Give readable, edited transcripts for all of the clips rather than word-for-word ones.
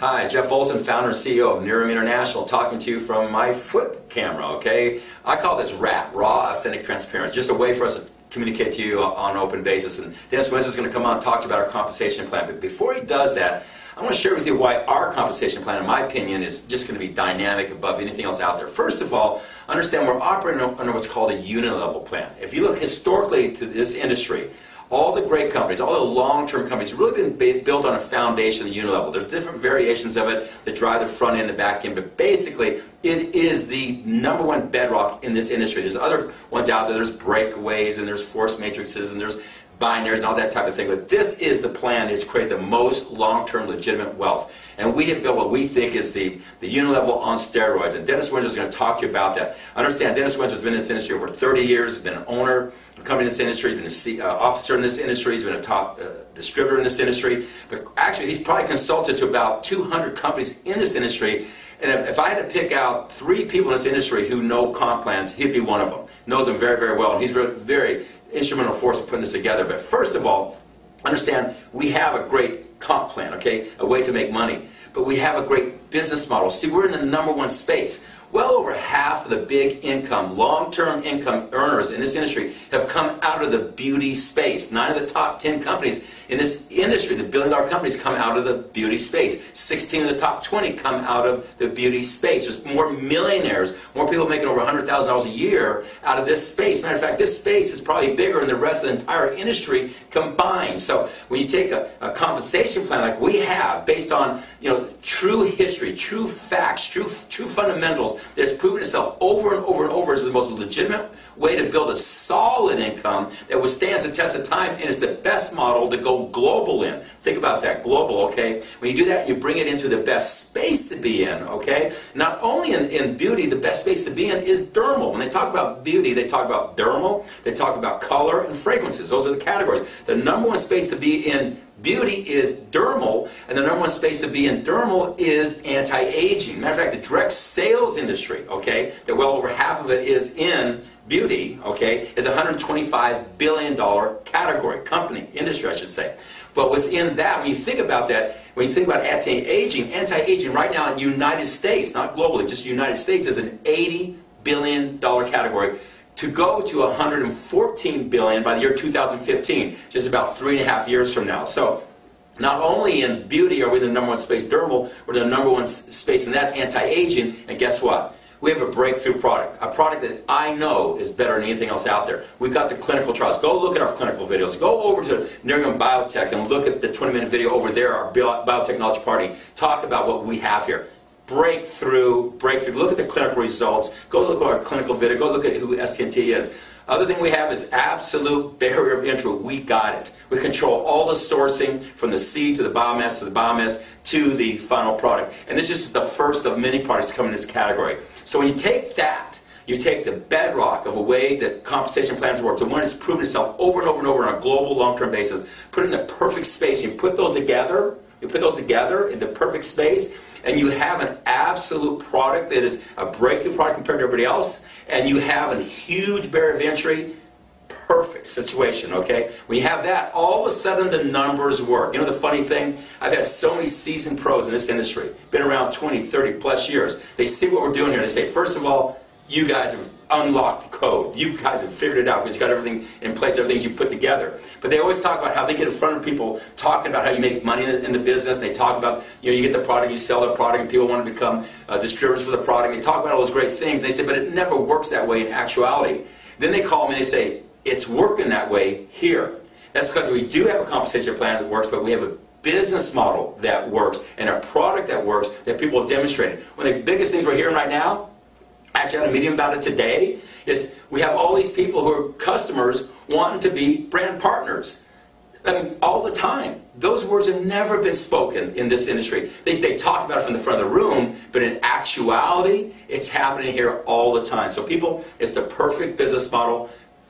Hi, Jeff Olson, founder and CEO of Nerium International, talking to you from my foot camera, okay? I call this RAT, Raw, Authentic, Transparent. Just a way for us to communicate to you on an open basis. And Dennis Windsor is going to come on and talk to you about our compensation plan. But before he does that, I want to share with you why our compensation plan, in my opinion, is just going to be dynamic above anything else out there. First of all, understand we're operating under what's called a unit-level plan. If you look historically to this industry, all the great companies, all the long-term companies have really been built on a foundation of the unit level. There's different variations of it that drive the front end and the back end, but basically it is the number one bedrock in this industry. There's other ones out there. There's breakaways and there's force matrices and there's binaries and all that type of thing, but this is the plan is create the most long-term legitimate wealth. And we have built what we think is the unit level on steroids, and Dennis Windsor is going to talk to you about that. Understand, Dennis Windsor has been in this industry over 30 years, he's been an owner of a company in this industry, he's been an officer in this industry, he's been a top distributor in this industry, but actually he's probably consulted to about 200 companies in this industry. And if I had to pick out 3 people in this industry who know comp plans, he'd be one of them. Knows them very, very well, and he's very instrumental force in putting this together. But first of all, understand we have a great comp plan, okay? A way to make money. But we have a great business model. See, we're in the #1 space. Well over half of the big income, long-term income earners in this industry have come out of the beauty space. 9 of the top 10 companies in this industry, the billion-dollar companies, come out of the beauty space. 16 of the top 20 come out of the beauty space. There's more millionaires, more people making over $100,000 a year out of this space. Matter of fact, this space is probably bigger than the rest of the entire industry combined. So when you take a compensation plan like we have, based on true history, true facts, true fundamentals, that's proven itself over and over and over as the most legitimate way to build a solid income that withstands the test of time, and is the best model to go global in. Think about that, global, okay? When you do that, you bring it into the best space to be in, okay? Not only in beauty, the best space to be in is dermal. When they talk about beauty, they talk about dermal, they talk about color and fragrances. Those are the categories. The #1 space to be in beauty is dermal, and the #1 space to be in dermal is anti-aging. Matter of fact, the direct sales industry, okay, that well over half of it is in beauty, okay, is a $125 billion category, company, industry, I should say. But within that, when you think about that, when you think about anti-aging right now in the United States, not globally, just the United States, is an $80 billion category, to go to $114 billion by the year 2015, just about 3.5 years from now. So not only in beauty are we the #1 space dermal, we're the #1 space in that anti-aging, and guess what? We have a breakthrough product, a product that I know is better than anything else out there. We've got the clinical trials. Go look at our clinical videos. Go over to Nerium Biotech and look at the 20-minute video over there, our biotechnology party. Talk about what we have here. Breakthrough. Look at the clinical results. Go look at our clinical video. Go look at who STNT is. Other thing we have is absolute barrier of entry. We got it. We control all the sourcing from the seed to the biomass to the final product. And this is the first of many products coming in this category. So when you take that, you take the bedrock of a way that compensation plans work, the one that's proven itself over and over and over on a global long-term basis, put it in the perfect space, you put those together in the perfect space, and you have an absolute product that is a breakthrough product compared to everybody else, and you have a huge barrier of entry, perfect situation, okay? When you have that, all of a sudden the numbers work. You know the funny thing? I've had so many seasoned pros in this industry, been around 20, 30 plus years. They see what we're doing here, they say, first of all, you guys have unlocked the code. You guys have figured it out because you got everything in place, everything you put together. But they always talk about how they get in front of people talking about how you make money in the business. They talk about, you get the product, you sell the product, and people want to become distributors for the product. They talk about all those great things. They say, but it never works that way in actuality. Then they call me and they say, it's working that way here. That's because we do have a compensation plan that works, but we have a business model that works and a product that works that people have demonstrated. One of the biggest things we're hearing right now, actually I had a meeting about it today, is we have all these people who are customers wanting to be brand partners. I mean, all the time. Those words have never been spoken in this industry. They talk about it from the front of the room, but in actuality, it's happening here all the time. So people, it's the perfect business model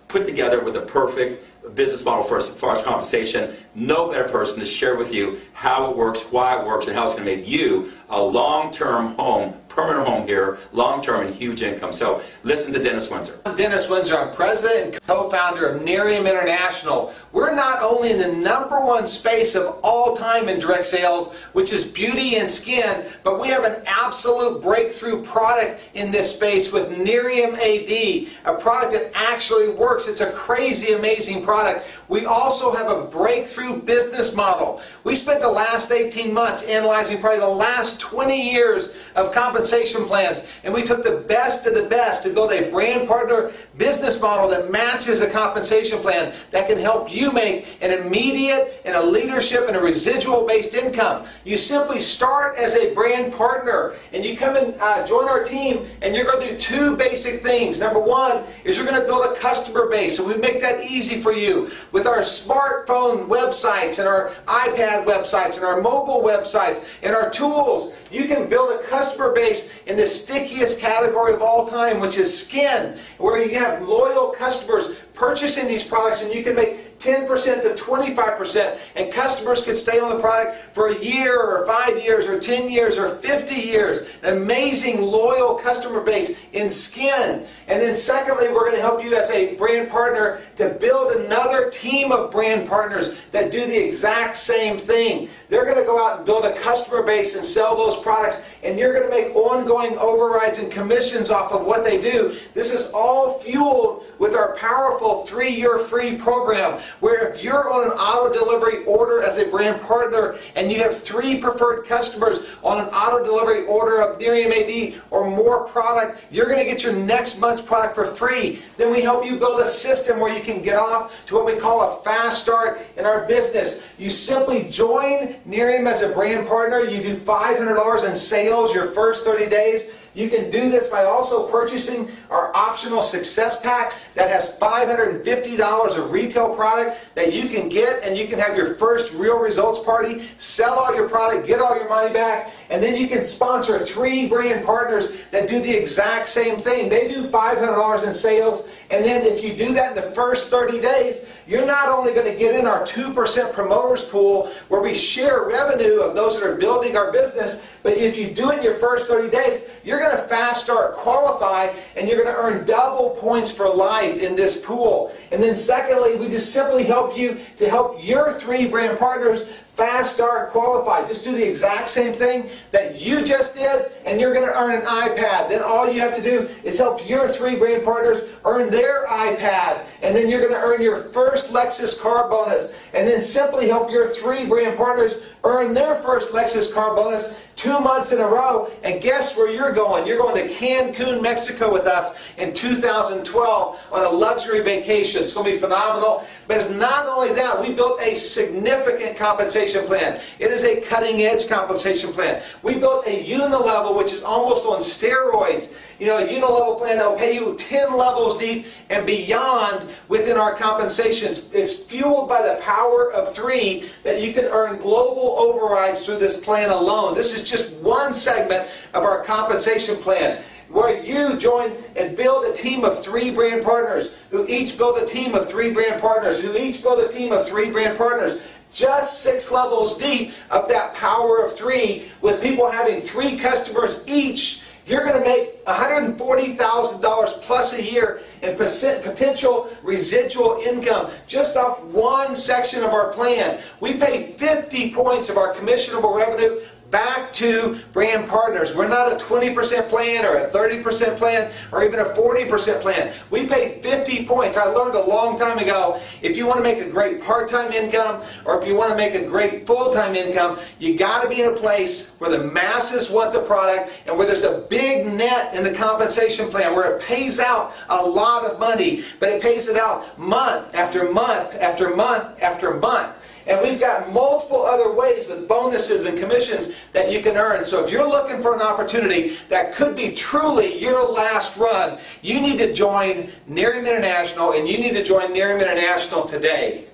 put together with the perfect business model for as far as compensation. No better person to share with you how it works, why it works, and how it's going to make you a long-term home permanent home here, long-term and huge income. So listen to Dennis Windsor. I'm Dennis Windsor. I'm president and co-founder of Nerium International. We're not only in the #1 space of all time in direct sales, which is beauty and skin, but we have an absolute breakthrough product in this space with Nerium AD, a product that actually works. It's a crazy, amazing product. We also have a breakthrough business model. We spent the last 18 months analyzing probably the last 20 years of compensation plans, and we took the best of the best to build a brand partner business model that matches a compensation plan that can help you make an immediate and a leadership and a residual based income. You simply start as a brand partner and you come and join our team, and you're going to do two basic things. Number one is you're going to build a customer base, and we make that easy for you with our smartphone websites and our iPad websites and our mobile websites and our tools. You can build a customer base in the stickiest category of all time, which is skin, where you have loyal customers purchasing these products, and you can make 10% to 25%, and customers can stay on the product for a year or 5 years or 10 years or 50 years. An amazing loyal customer base in skin. And then secondly, we're going to help you as a brand partner to build another team of brand partners that do the exact same thing. They're going to go out and build a customer base and sell those products, and you're going to make ongoing overrides and commissions off of what they do. This is all fueled with our powerful 3-year free program, where if you're on an auto delivery order as a brand partner and you have 3 preferred customers on an auto delivery order of Nerium AD or more product, you're going to get your next month's product for free. Then we help you build a system where you can get off to what we call a fast start in our business. You simply join Nerium as a brand partner. You do $500 in sales your first 30 days. You can do this by also purchasing our optional success pack that has $550 of retail product that you can get, and you can have your first real results party, sell all your product, get all your money back, and then you can sponsor 3 brand partners that do the exact same thing. They do $500 in sales, and then if you do that in the first 30 days, you're not only going to get in our 2% promoters pool where we share revenue of those that are building our business, but if you do it in your first 30 days, you're going to fast start qualify, and you're going to earn double points for life in this pool. And then secondly, we just simply help you to help your 3 brand partners fast start qualify. Just do the exact same thing that you just did, and you're going to earn an iPad. Then all you have to do is help your 3 brand partners earn their iPad, and then you're going to earn your first Lexus car bonus, and then simply help your 3 brand partners earn their first Lexus car bonus 2 months in a row. And guess where you're going? You're going to Cancun, Mexico with us in 2012 on a luxury vacation. It's going to be phenomenal. But it's not only that, we built a significant compensation plan. It is a cutting-edge compensation plan. We built a unilevel, which is almost on steroids. You know, a unilevel plan that will pay you 10 levels deep and beyond within our compensations. It's fueled by the power of 3 that you can earn global overrides through this plan alone. This is just one segment of our compensation plan, where you join and build a team of 3 brand partners who each build a team of 3 brand partners who each build a team of 3 brand partners. Just 6 levels deep of that power of 3, with people having 3 customers each. You're going to make $140,000 plus a year in potential residual income just off one section of our plan. We pay 50 points of our commissionable revenue back to brand partners. We're not a 20% plan or a 30% plan or even a 40% plan. We pay 50 points. I learned a long time ago, if you want to make a great part-time income or if you want to make a great full-time income, you got to be in a place where the masses want the product and where there's a big net in the compensation plan, where it pays out a lot of money, but it pays it out month after month after month after month. And we've got multiple other ways with bonuses and commissions that you can earn. So if you're looking for an opportunity that could be truly your last run, you need to join Nerium International, and you need to join Nerium International today.